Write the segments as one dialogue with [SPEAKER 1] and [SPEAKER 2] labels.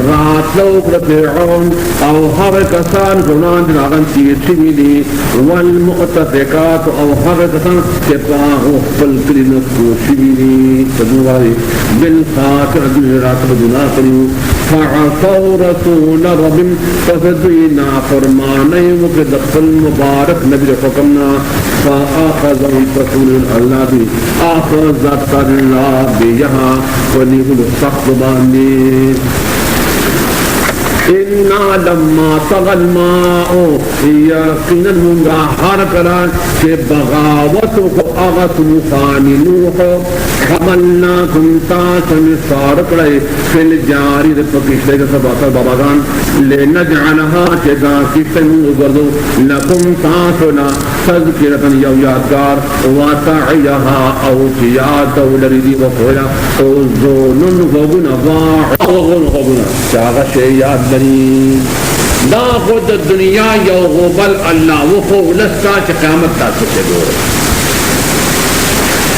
[SPEAKER 1] راتلو فرعون او هر کسان گناهان دناغن تیرشوی دی والمؤتفقات او هر کسان چپاہو خپل کلی نکوشوی دی تدواری بالخاطر دنیا راتل گناہ کریو فعصوا رسول ربهم ففدینا فرمانے وقت دخل مبارک نبی حکمنا فآخذهم رسول اللہ بھی آخذت اللہ بھی یہاں ونیل سخت باندی إنا لما طغى الماء يقينا منغا حركران بغاوتك أغطوفان نوح حملناكم تاسم سارقري في الجاري رفقشتك سباتا باباغان لنجعلها كذاكتا وغردو لكم تاسنا تذكرة يو يادگار وتعيها أو تياتا ولردي وقولا أذن غبنا غبنا شاغ شيئات دا خود دنیا یو غبل اللہ وہ خولستا چی قیامت تا سکے دور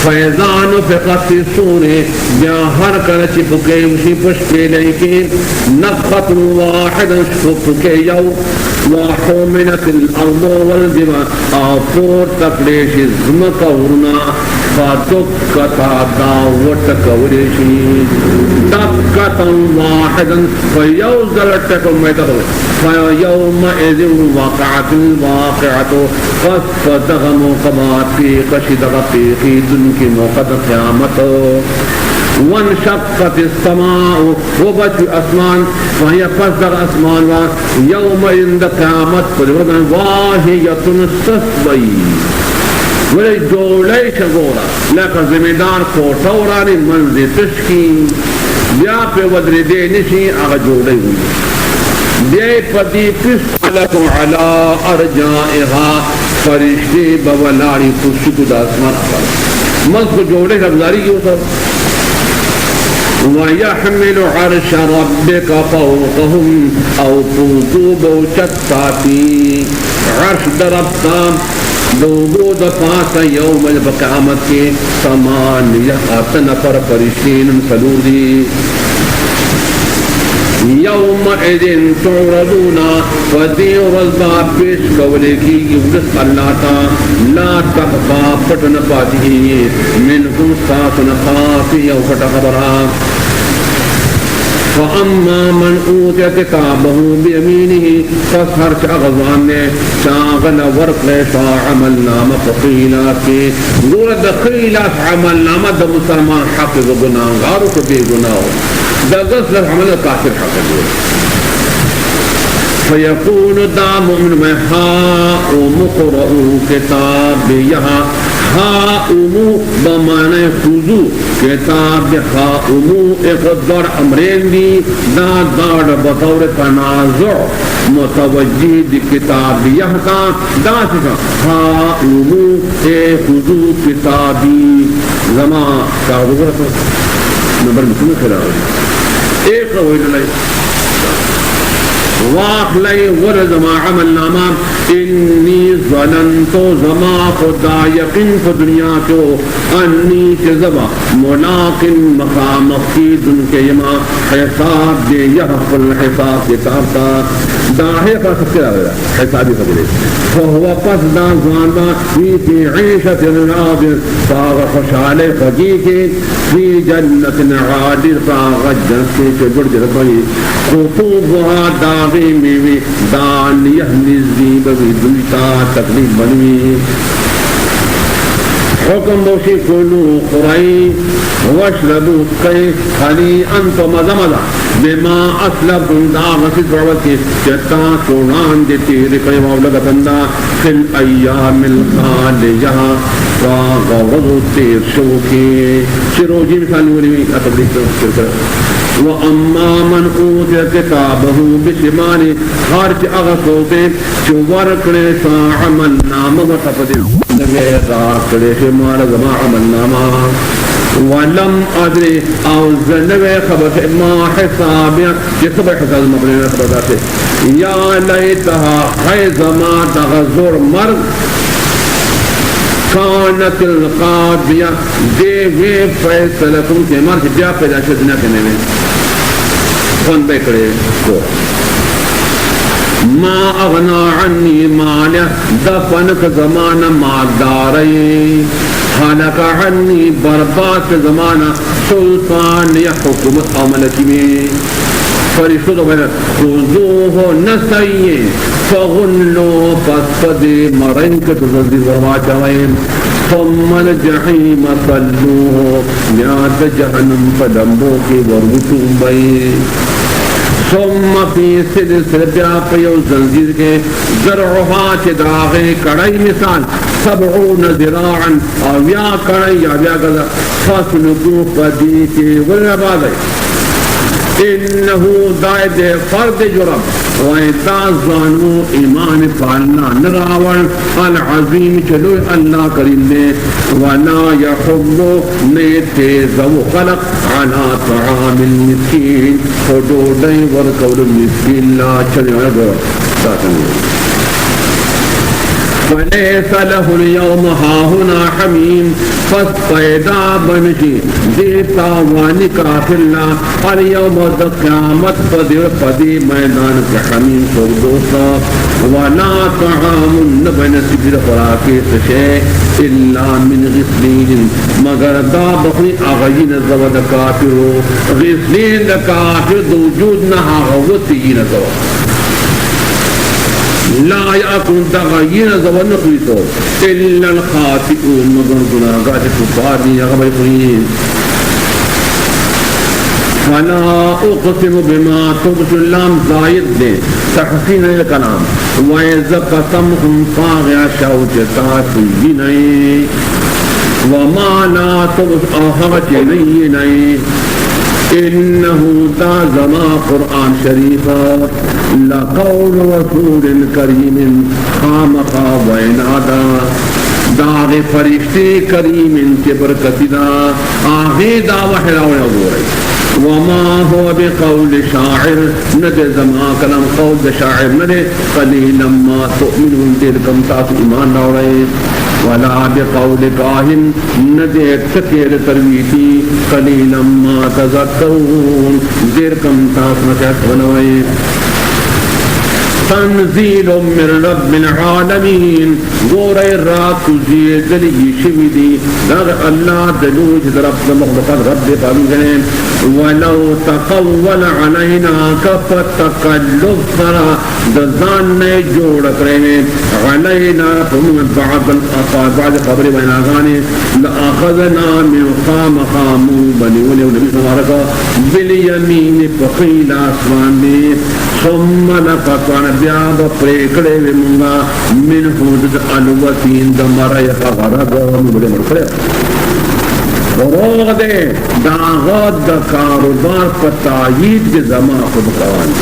[SPEAKER 1] فیضان فقط سونے بیا ہر کرچی پکے اسی پشکے لیکن نفخت واحد پکے یو وحومنت الارض والجبال آفور تکلیش زمک ورنا فدكتا داوتك وريشي دكتا واحدا فيوزلتك ميتك فيومئذ وقعت الواقعة فصدغم قبات في قشدغ في دنك موقت قيامته وانشقت السماء وبت أسمان وهي فصدغ أسمان يومئذ قيامت فلوضا واهية سسبي ولی جوڑی شگورا لیکن زمیدار کوٹورانی منزی تشکی بیا پہ ودری دے نشی آگا جوڑی ہوئی بیا پتی پس لکو علا ارجائها فرشتی بولاری خوشکو دا اسمان اپر منز کو جوڑی ربزاری کیوں سر وَيَحْمِلُ عَرْشَ رَبِّكَ فَوْقَهُمْ أَوْ فُوْقُوبُ چَتَّاتِي عرش دربتام لوگو دا پاسا یوم القیامت کے سمانیہ نفر فرشتین سلور دی یوم ایدن تعرضونا ودیو رضا پیش کولے کی یودس اللہ تا لا تخفا پٹن پاتی منکم ساتن خافی یو پٹ خبرا فأما من أوتي كتابه بيمينه فسهر شاغزان شاغل ورق فعملنا مفقيلات دور دخيلات عملنا مد مسلمان حافظ گناہ غارو کبھی گناہ دا غسل عمل کافر حافظ فيقول دا مؤمن میں ها مقرؤ کتاب یہاں ها امو بمعنی خضو کتاب ها امو اقدار امرین دی دا دار بطور تنازع متوجہ دی کتاب یہتا دا سکا ها امو خضو کتابی زمان کاغذ رکھو نمبر مسلم خلال ایک رویل لئی واخلي ورزما عمل ناما إني ظننت زما خدا يقين في دنيا تو أني كذبا ملاق مقام مخيد كيما حساب دي يحف الحساب كتابتا داهي فاسكرا حسابي فقري فهو قصد زانا في عيشة راضية صار خشالي فجيك في جنة عادل صار جنة كبرد رضي خطوبها داغي ميوي دانية نزي بوي دلتا تقليب بنوي حکم بوشی کلو خرائی واشربو کئی خلی انتو مزمزا بما اسلبتم دا غسید فرعوت کی چتا سونان دیتی رکھئی مولگتندا خل ایام الخالیہ غوضو تیر شوکی شروجی مثال نوری اتبلیت شرکر وَأَمَّا مَنْ أُوتِيَ كِتَابَهُ بِشِمَالِهِ خارج اغسوتے چوار کڑے سا عمل نام وطفدے نگے کڑے شمال زما عمل ناما ولم ادري او زنوے خبر ما حسابیا جسب حساب مبنی خبر داتے یا لیتها حیزما تغزور مرد کانت القاضیہ دے وے فیصلہ تم کے مرد بیا پیدا شدنا کے میں خوند بکڑے کو ما اغنا عنی مالیہ دفنک زمانہ مالداری حالک عنی برباد زمانہ سلطان یا حکومت عملتی میں فرشتوں تو بہت خضوہ نسائیے فغلو فاسفد مرنک تزدی ورما چوائیں ثم الجحیم صلوہ نیاد جہنم پدمبو کی ورگتوں بئی ثم فی سلسل بیا پیو زنزیر کے ذرعها چه داغے کڑائی مثال 70 ذراعا اویا کڑائی اویا گذا فاسلکو پدی کے ورنبادے انہو دائد فرد جرم ویتا زانو ایمان پالنا نراول العظیم چلو اللہ کریم نے ولا یحب نیتے زو خلق علا طعام المسکین خودو دیں ورکول المسکین لا چلو اگر ساتنی وَلَيْسَ لَهُ الْيَوْمَ هَاهُنَا حَمِيمٌ فَاسْتَيْدَا بَنْشِ دیتا وانی کافر اللہ اليوم دا قیامت پدی میدان کے حمیم کو دوستا وَلَا طَعَامٌ نَبَنَ سِبِرْ خُرَاكِ سَشَيْ إِلَّا مِنْ غِسْلِينٍ مگر دا بخی آغین زود کافر غسلین دا کافر دا وجود نہا غوطی نکو لا یاکن تغییر زبان نخویتو الا الخاطئون مگر گناہگار کفاری اغبر قرین فلا اقسم بما تبس اللام زائد دے تحسین الکلام وَإِذَا قَسَمْهُمْ فَاغِعَ شَوْجَتَا سُيِّنَئِ وَمَا لَا تُبْسْ آخَرَةِ نَيِّنَئِ إنه تازما قرآن شریفا لقول رسول کریم خامخا وینادا داغ فرشتے کریم کے برکتی دا آغی دا وحراوی ابوری وما هو بقول شاعر ندے زما کلام قول شاعر ندے قلیلا ما تؤمنون دلکم تاسو ایمان نورے ولا بقول كاهن ندے تکیر ترویتی قلیلا ما تذکرون دلکم تاسو نکت بنوئے تنزیل من رب العالمین غوری رات کزی دلی شویدی در اللہ دلوج در رب مخلوقات رب قلوجنین ولو تقول علینا کفت تقلب فرا دزان نے جوڑ کرے علینا فمن بعد خبر بین آغانی لأخذنا من خام خامو بنی ولی نبی صلی اللہ علیہ وسلم بالیمین فقیل آسوانی ثم لقطعنا بیاب پریکڑے ومنگا من حدود الوطین دمرائی غرق مبلے مرکڑے روغ دے داغات دا کاروبار پتایید کے زمان خود قوان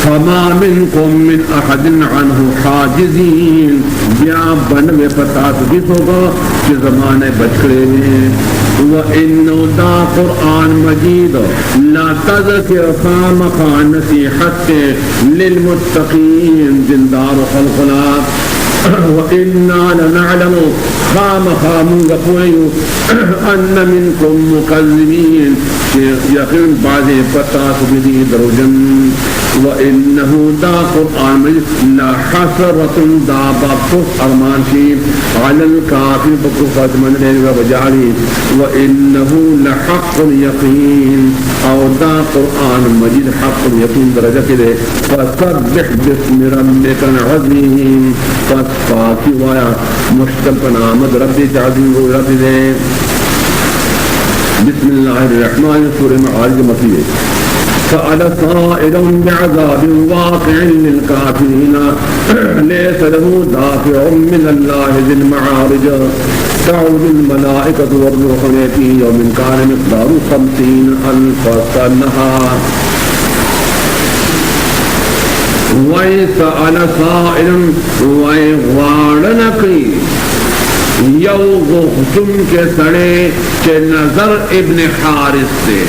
[SPEAKER 1] فما منکم من احد عنہ حاجزین بیاب بنوے پتات کس ہوگا کہ زمانے بچکڑے میں وَإِنَّهُ دا قرآن مجید لا تذکر خامخا نصیحت للمتقین دلدار خلقنا وَإِنَّا لَنَعْلَمُ خامخا منگفوئیو ان منکم مکذبین یقین بعض پتات بدی دروجن وَإِنَّهُ دا قرآن مجید لا حسرة دا بابتوس ارمان شیب على الكافر بكفات من لين وبجعلي وإنه لحق اليقين أو دا قرآن مجيد حق اليقين درجة كده فسبح باسم ربك العظيم فاسفاكي ويا مشتقنا مد ربي تعظيم ربي بسم الله الرحمن الرحيم معارج مكية سأل سائل بعذاب واقع للكافرين ليس له دافع من الله ذي المعارج تعود الملائكة والروح في يوم كان مقدار 50,000 سنة ويسأل سائل ويغوارنكي یو غختم کے سڑے چے نظر ابن حارث سے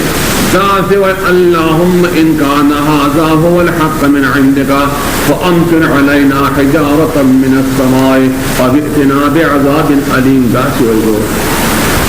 [SPEAKER 1] داسے اللہم ان کان هذا هو الحق من عندك فامطر علينا حجارة من السماء فبئتنا بعذاب علیم داسے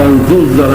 [SPEAKER 1] 50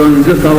[SPEAKER 1] 500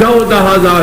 [SPEAKER 1] 14,000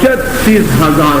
[SPEAKER 1] 36,000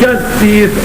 [SPEAKER 1] 36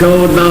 [SPEAKER 1] 14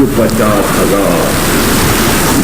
[SPEAKER 1] 50,000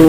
[SPEAKER 1] 2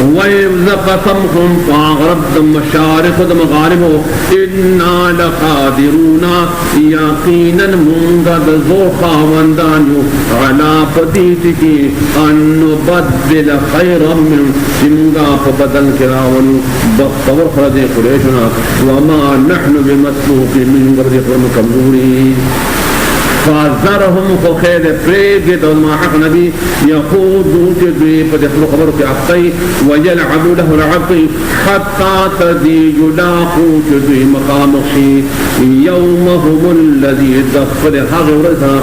[SPEAKER 1] وَإِذْ قَسَمْهُمْ فَأَغْرَبْتَ مَشَارِقُ مَغَارِبُ إِنَّا لَقَادِرُونَ يَقِينًا مُنْغَدْ زُوْخَا وَانْدَانِيُ عَلَى فَدِيتِكِ أَنْ نُبَدِّلَ خَيْرًا مِنْ سِمْغَا فَبَدَلْ كِرَاوَنُ بَخْتَوَرْ خَرَدِ قُرَيْشُنَا وَمَا نَحْنُ بِمَسْلُوقِ مِنْ غَرْدِ قُرْمُ كَمْزُورِي فَازَرَهُمْ فَخَيْرِ پریگد وما حق نبی یخوضو چدوی فدخلو خبر کی عقی ویلعبو له العقی حتی تدی یلاقو چدوی مقام خی یومهم الذی دخل حق ورسا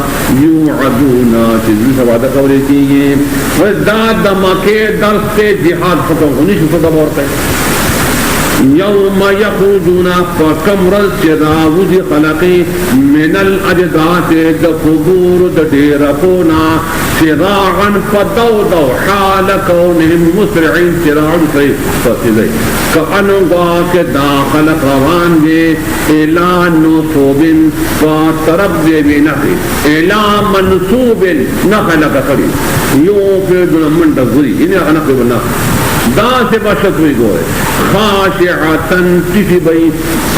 [SPEAKER 1] یوعدونا چدوی سوادہ قولیتی وزداد مکہ درس جہاد حکم انیش فضا بورتے یوم یخرجون فکم رز چراوزی خلقی من الاجداث دقبور ددیرکونا سراعا فدودو حال کونهم مسرعین سراعا فسیدئی کانواک داخل قوان دے الى نصوب فطرب دے بنخی الى منصوب نخلق کری یوں فیدن من دغوری انہی اغنقی بنخی دا سے بشت ہوئی گوئے خاشعتن تیسی بئی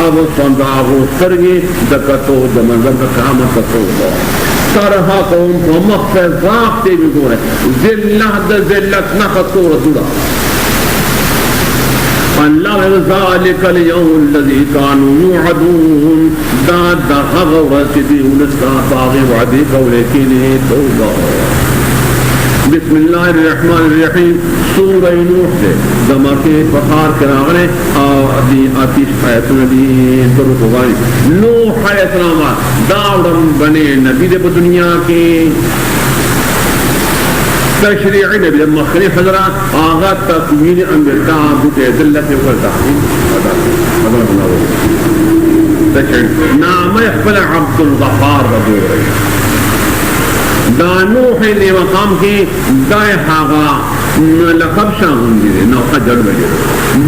[SPEAKER 1] اب صنداغو سرگی دکتو دمنظر دکامت کتو ترہا قوم کو مخفظ راقتے بھی گوئے ذلہ دا ذلت نخطو رسولا اللہ ذالک اليوم الذي كانوا يوعدون دا غورت دی انسا باغی وعدی قولکینی توبہ بسم اللہ الرحمن الرحیم سورہ نوح سے دماغے پخار کراغنے دی آتیش آیتنا دی طرق ہوگانی نوح علیہ السلام داورم بنے نبی دے دنیا کی تشریعی نبی مخنی حضرات آغا تکوین انبیاء بوتے ذلت وقلتا نام اخبر عبد الغفار رضو رہی دا نوح نے مقام کی دائے حاغا لقب شاہن دیدے نوحا جڑ بجے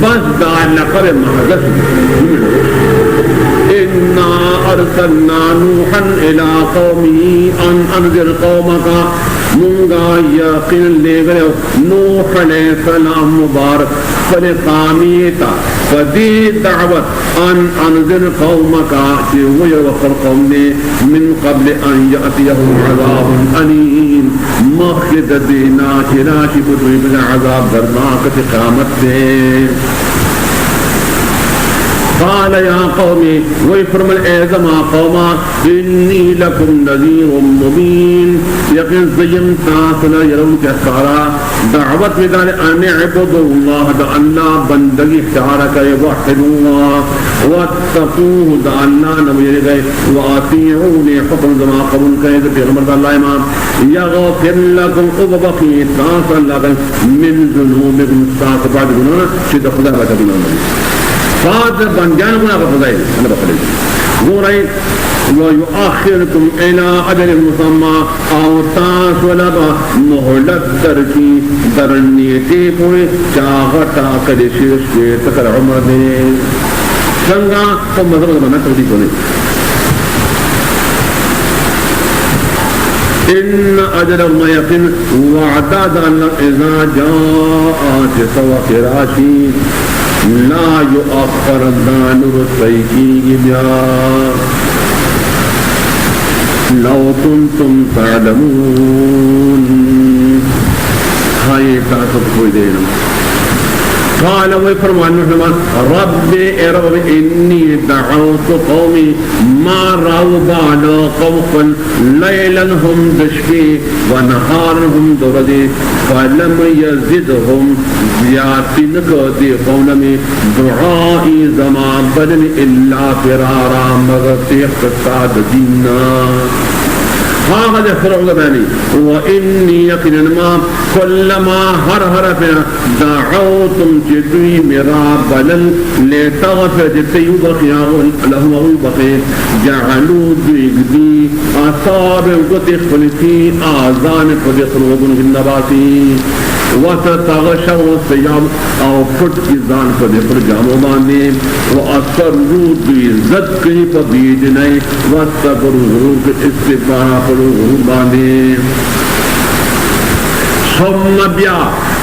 [SPEAKER 1] بس دا لقب محدث اِنَّا أَرْسَلْنَا نُوحًا إِلَىٰ قَوْمِهِ أَنْ أَنذِرْ قَوْمَكَ منگا یقین لے گئے نوح علیہ السلام مبارک فلقامیتا فدی دعوت ان انذر قومکا چیوئی وقر قوم نے من قبل ان یأتیہم عذاب علیم مخلد دینا چراشی بدوی بنا عذاب درناکت قامت دے قال يا قومي ويفرم الأعزم قوما إني لكم نذير مبين يقين زيم تاثنا يرون كسارا دعوت بدال أن اعبدوا الله دا الله بندگی اختارك يوحدوا الله واتقوه دا الله نبير گئے وآتيعوني حكم زما قبول كيد في غمر الله امام يغفر لكم أببقي تاثا لكم من ذنوبكم تاثا بعد گنانا شد خدا بك بنا فاد بنجان گناہ کا فضائل اللہ بخلے گورئی وَيُؤَخِّرْكُمْ إِلَىٰ أَجَلٍ مُّسَمًّى او تاس ولبا مہلت در کی درنیتی پوری چاغتا کدی شیش کے تکر عمر دے سنگا تو مذہب بنا توجیح ہونے إن أجل ما يقين وعداد أن إذا جاءت سوى راشي لا يؤخر الدانر السيكي بها لو كنتم تعلمون هاي تاسف کوئی دینا قال ويفرمان محمد ربي رب إني دعوت قومي ما روضان قوقا ليلا هم دشكي ونهارهم دردي فلم يزدهم زيادين قدي قولمي دعائي زمان بدن إلا فرارا مغطي اقتصاد دينا هذا فرعون بني وإني يقين ما كلما هر فينا دعوتم جدوي مرابلا لتغفر جتيو بقياهم لهم البقي جعلوا ديقدي أصاب قد خلقي آذان قد قلوبهم في النباتي وتتغشوا السيام او فٹ کی زان پر دیکھر جامو باندے وَأَسَرُّوا بِزَدْقِ فَبِيدِنَي وَاتَّقُرُوا بِإِسْتِفَاءَ فَلُوهُ باندے ثم بیا